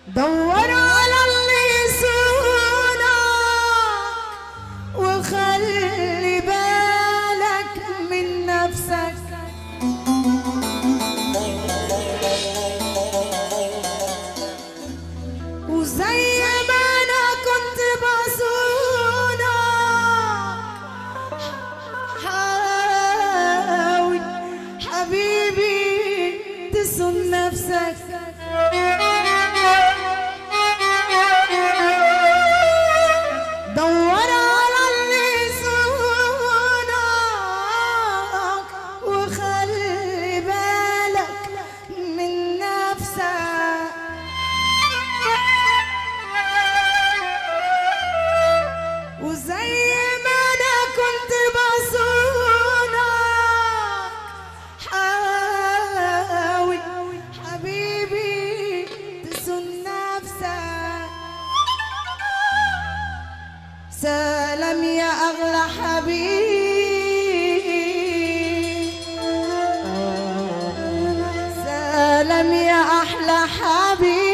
دور على اللي يصونك وخلي بالك من نفسك. وزي ما انا كنت بصونك حاول حبيبي تصون نفسك. دور على اللي يصونك وخلي بالك من نفسك. وزي ما انا كنت بصونك حاول حبيبي تصون نفسك. سلام يا اغلى حبيب، سلام يا احلى حبيب.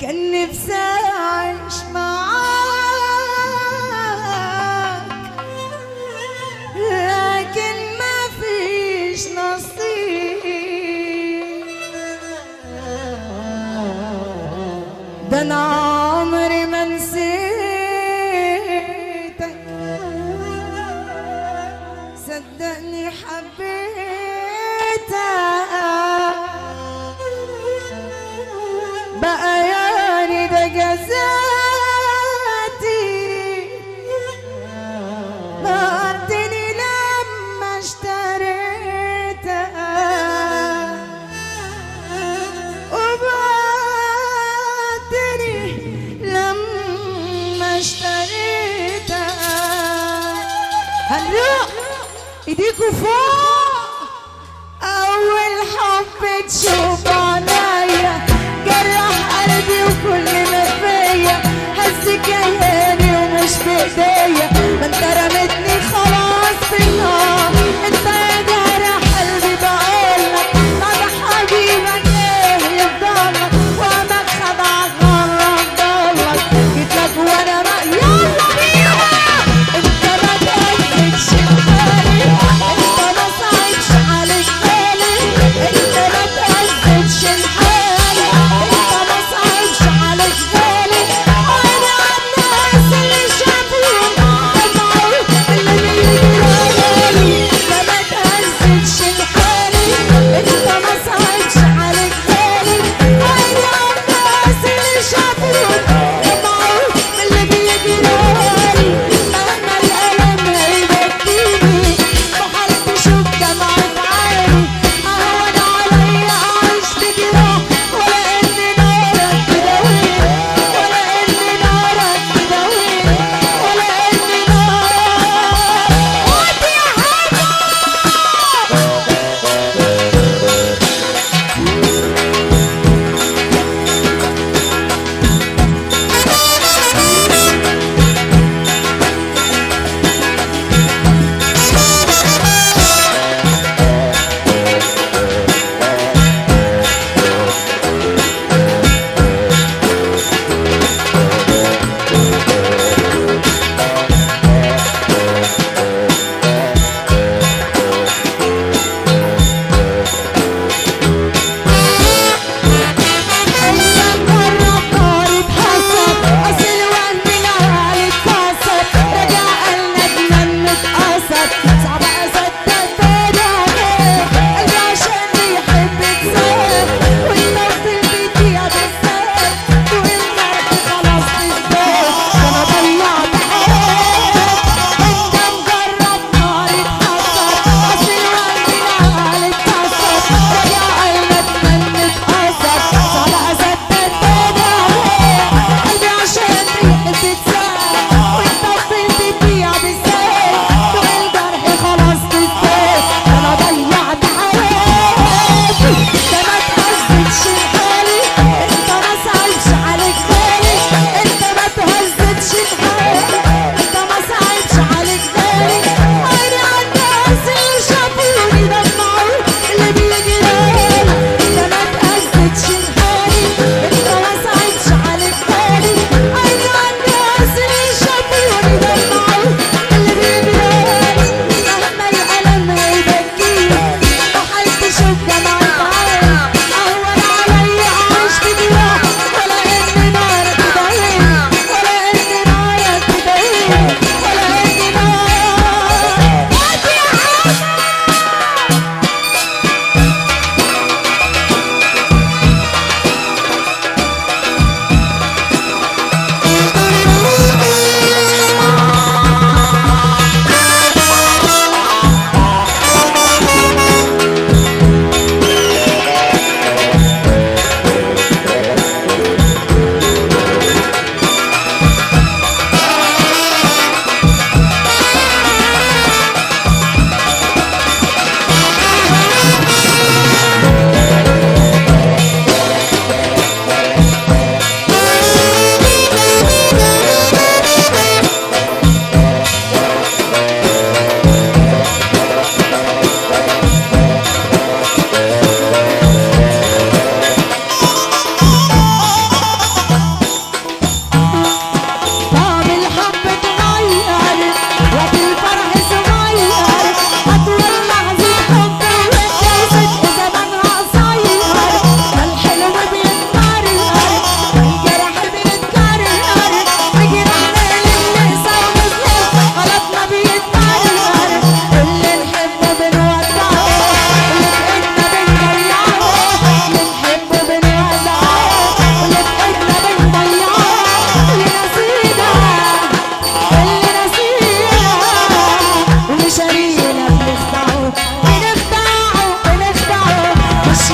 كان نفسي اعيش معاك لكن ما فيش نصيب. ده انا عمري ما نسيتك، صدقني حبيتك. بقى يعني ده جزاتي، بعتني لما اشتريتك وبعتني لما اشتريتك. هنروح ايديكوا فوق. اول حب تشوف عينيا جرح قلبي وكل ما فيا، هز كياني ومش بايديا. ما انت رميتني خلاص في النار، انت يا جرح قلبي بقولك بعد حبيبك ايه يفضلك. وامك خدعك مرة فضلك جيتلك وانا ما يلا بينا. انت ما تقلقش بالي، انت ما صعدش عليك بالي، انت ما تقلقش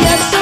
يا